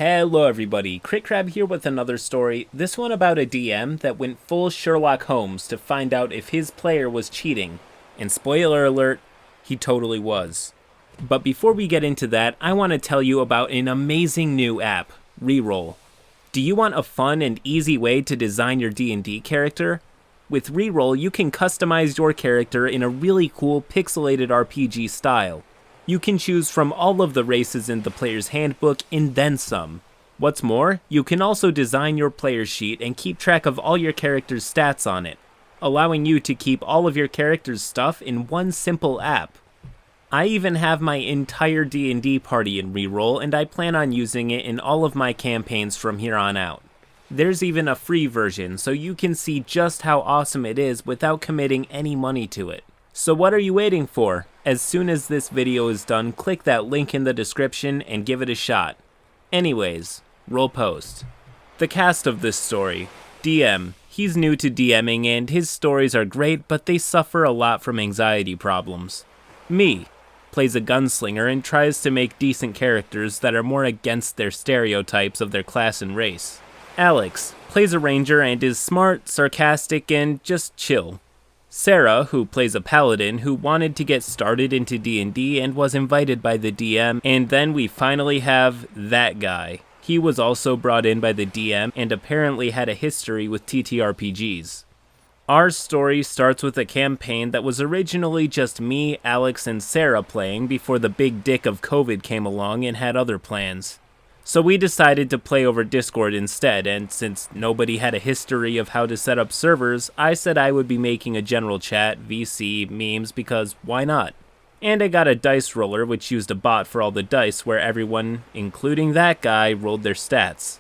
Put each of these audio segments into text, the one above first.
Hello everybody, CritCrab here with another story, this one about a DM that went full Sherlock Holmes to find out if his player was cheating. And spoiler alert, he totally was. But before we get into that, I want to tell you about an amazing new app, Reroll. Do you want a fun and easy way to design your D&D character? With Reroll, you can customize your character in a really cool pixelated RPG style. You can choose from all of the races in the player's handbook and then some. What's more, you can also design your player sheet and keep track of all your character's stats on it, allowing you to keep all of your character's stuff in one simple app. I even have my entire D&D party in Reroll, and I plan on using it in all of my campaigns from here on out. There's even a free version, so you can see just how awesome it is without committing any money to it. So what are you waiting for? As soon as this video is done, click that link in the description and give it a shot. Anyways, roll post. The cast of this story. DM. He's new to DMing and his stories are great, but they suffer a lot from anxiety problems. Me. Plays a gunslinger and tries to make decent characters that are more against their stereotypes of their class and race. Alex. Plays a ranger and is smart, sarcastic, and just chill. Sarah, who plays a paladin who wanted to get started into D&D and was invited by the DM, and then we finally have that guy. He was also brought in by the DM and apparently had a history with TTRPGs. Our story starts with a campaign that was originally just me, Alex, and Sarah playing before the big dick of COVID came along and had other plans. So we decided to play over Discord instead, and since nobody had a history of how to set up servers, I said I would be making a general chat, VC, memes, because why not? And I got a dice roller which used a bot for all the dice where everyone, including that guy, rolled their stats.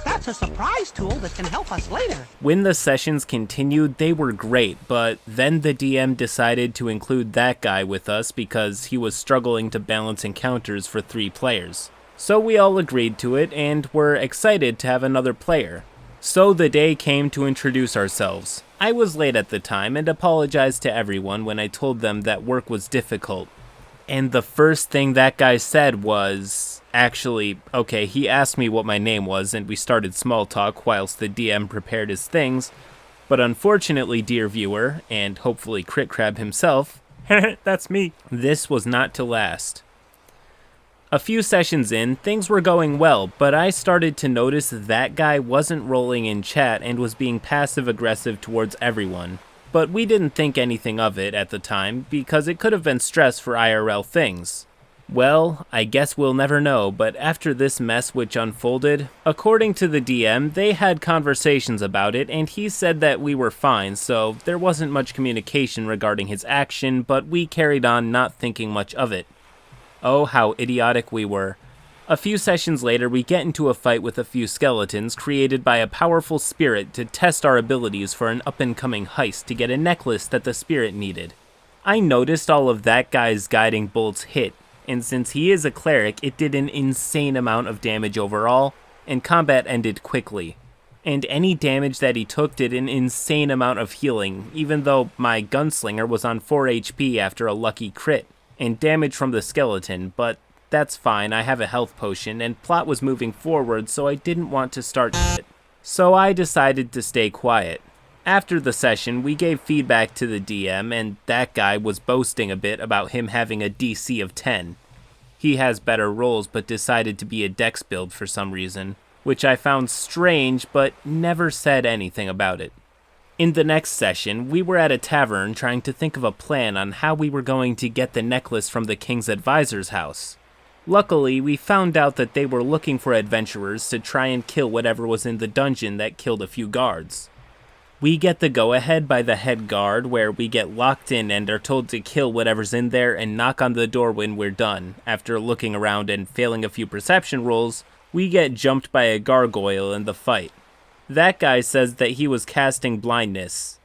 That's a surprise tool that can help us later. When the sessions continued, they were great, but then the DM decided to include that guy with us because he was struggling to balance encounters for 3 players. So we all agreed to it and were excited to have another player. So the day came to introduce ourselves. I was late at the time and apologized to everyone when I told them that work was difficult. And the first thing that guy said was... Actually, okay, he asked me what my name was and we started small talk whilst the DM prepared his things. But unfortunately, dear viewer, and hopefully CritCrab himself, that's me, this was not to last. A few sessions in, things were going well, but I started to notice that guy wasn't rolling in chat and was being passive-aggressive towards everyone. But we didn't think anything of it at the time, because it could have been stress for IRL things. Well, I guess we'll never know, but after this mess which unfolded, according to the DM, they had conversations about it, and he said that we were fine, so there wasn't much communication regarding his action, but we carried on not thinking much of it. Oh, how idiotic we were. A few sessions later, we get into a fight with a few skeletons created by a powerful spirit to test our abilities for an up-and-coming heist to get a necklace that the spirit needed. I noticed all of that guy's guiding bolts hit, and since he is a cleric, it did an insane amount of damage overall, and combat ended quickly. And any damage that he took did an insane amount of healing, even though my gunslinger was on 4 HP after a lucky crit. And damage from the skeleton, but that's fine, I have a health potion, and plot was moving forward, so I didn't want to start shit. So I decided to stay quiet. After the session, we gave feedback to the DM, and that guy was boasting a bit about him having a DC of 10. He has better rolls, but decided to be a dex build for some reason, which I found strange, but never said anything about it. In the next session, we were at a tavern trying to think of a plan on how we were going to get the necklace from the king's advisor's house. Luckily, we found out that they were looking for adventurers to try and kill whatever was in the dungeon that killed a few guards. We get the go-ahead by the head guard where we get locked in and are told to kill whatever's in there and knock on the door when we're done. After looking around and failing a few perception rolls, we get jumped by a gargoyle in the fight. That guy says that he was casting blindness.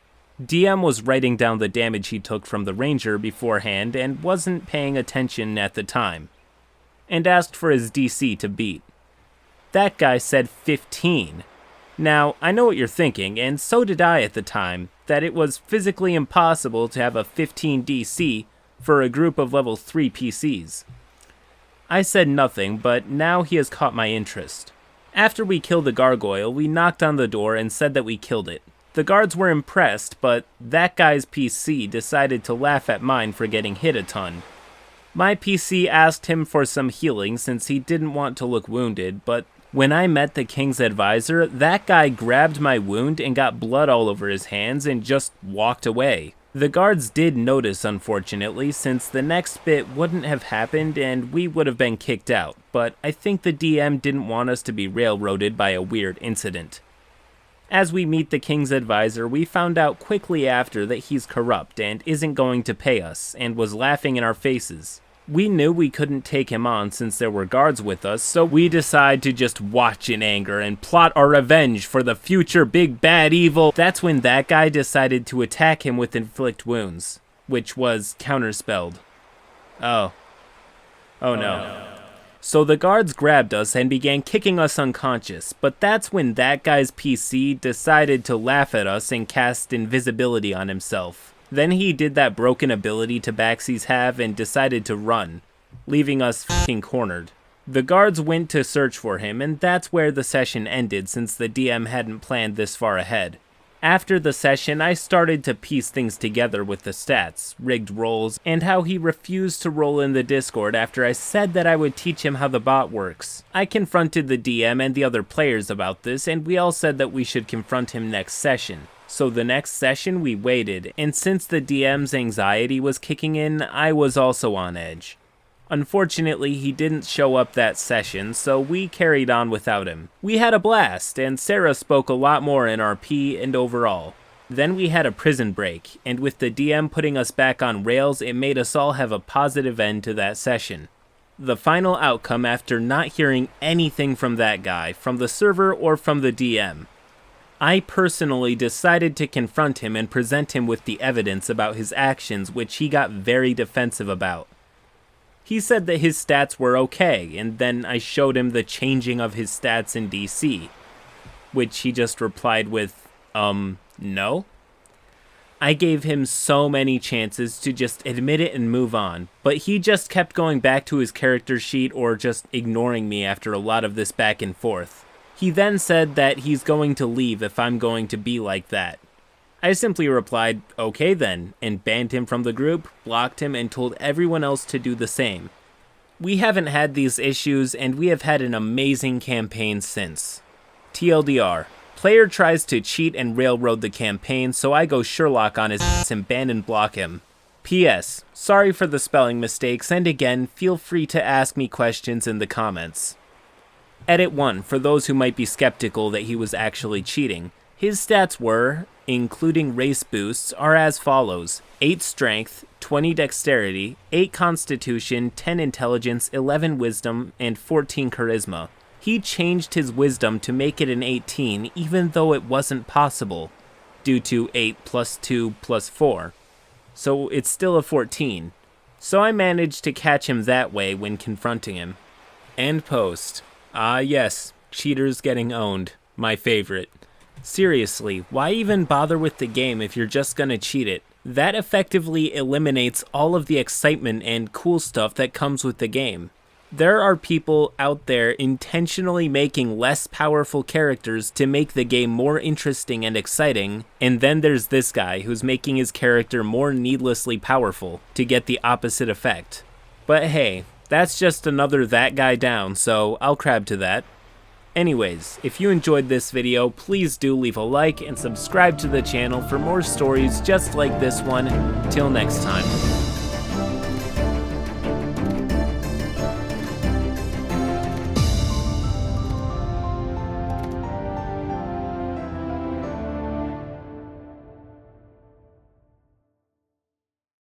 DM was writing down the damage he took from the ranger beforehand and wasn't paying attention at the time, and asked for his DC to beat. That guy said 15. Now, I know what you're thinking, and so did I at the time, that it was physically impossible to have a 15 DC for a group of level 3 PCs. I said nothing, but now he has caught my interest. After we killed the gargoyle, we knocked on the door and said that we killed it. The guards were impressed, but that guy's PC decided to laugh at mine for getting hit a ton. My PC asked him for some healing since he didn't want to look wounded, but when I met the king's advisor, that guy grabbed my wound and got blood all over his hands and just walked away. The guards did notice, unfortunately, since the next bit wouldn't have happened and we would have been kicked out, but I think the DM didn't want us to be railroaded by a weird incident. As we meet the king's advisor, we found out quickly after that he's corrupt and isn't going to pay us, and was laughing in our faces. We knew we couldn't take him on since there were guards with us, so we decided to just watch in anger and plot our revenge for the future big bad evil. That's when that guy decided to attack him with inflict wounds, which was counterspelled. Oh no. So the guards grabbed us and began kicking us unconscious, but that's when that guy's PC decided to laugh at us and cast invisibility on himself. Then he did that broken ability tabaxis have and decided to run, leaving us f***ing cornered. The guards went to search for him, and that's where the session ended since the DM hadn't planned this far ahead. After the session, I started to piece things together with the stats, rigged rolls, and how he refused to roll in the Discord after I said that I would teach him how the bot works. I confronted the DM and the other players about this, and we all said that we should confront him next session. So the next session we waited, and since the DM's anxiety was kicking in, I was also on edge. Unfortunately, he didn't show up that session, so we carried on without him. We had a blast, and Sarah spoke a lot more in RP and overall. Then we had a prison break, and with the DM putting us back on rails, it made us all have a positive end to that session. The final outcome after not hearing anything from that guy, from the server or from the DM. I personally decided to confront him and present him with the evidence about his actions, which he got very defensive about. He said that his stats were okay, and then I showed him the changing of his stats in DC, which he just replied with, no? I gave him so many chances to just admit it and move on, but he just kept going back to his character sheet or just ignoring me after a lot of this back and forth. He then said that he's going to leave if I'm going to be like that. I simply replied, okay then, and banned him from the group, blocked him, and told everyone else to do the same. We haven't had these issues, and we have had an amazing campaign since. TLDR, player tries to cheat and railroad the campaign, so I go Sherlock on his ass and ban and block him. P.S. Sorry for the spelling mistakes, and again, feel free to ask me questions in the comments. Edit 1, for those who might be skeptical that he was actually cheating. His stats were, including race boosts, are as follows: 8 strength, 20 dexterity, 8 constitution, 10 intelligence, 11 wisdom, and 14 charisma. He changed his wisdom to make it an 18, even though it wasn't possible, due to 8 plus 2 plus 4. So it's still a 14. So I managed to catch him that way when confronting him. End post. Ah yes, cheaters getting owned. My favorite. Seriously, why even bother with the game if you're just gonna cheat it? That effectively eliminates all of the excitement and cool stuff that comes with the game. There are people out there intentionally making less powerful characters to make the game more interesting and exciting, and then there's this guy who's making his character more needlessly powerful to get the opposite effect. But hey, that's just another that guy down, so I'll crab to that. Anyways, if you enjoyed this video, please do leave a like and subscribe to the channel for more stories just like this one. Till next time.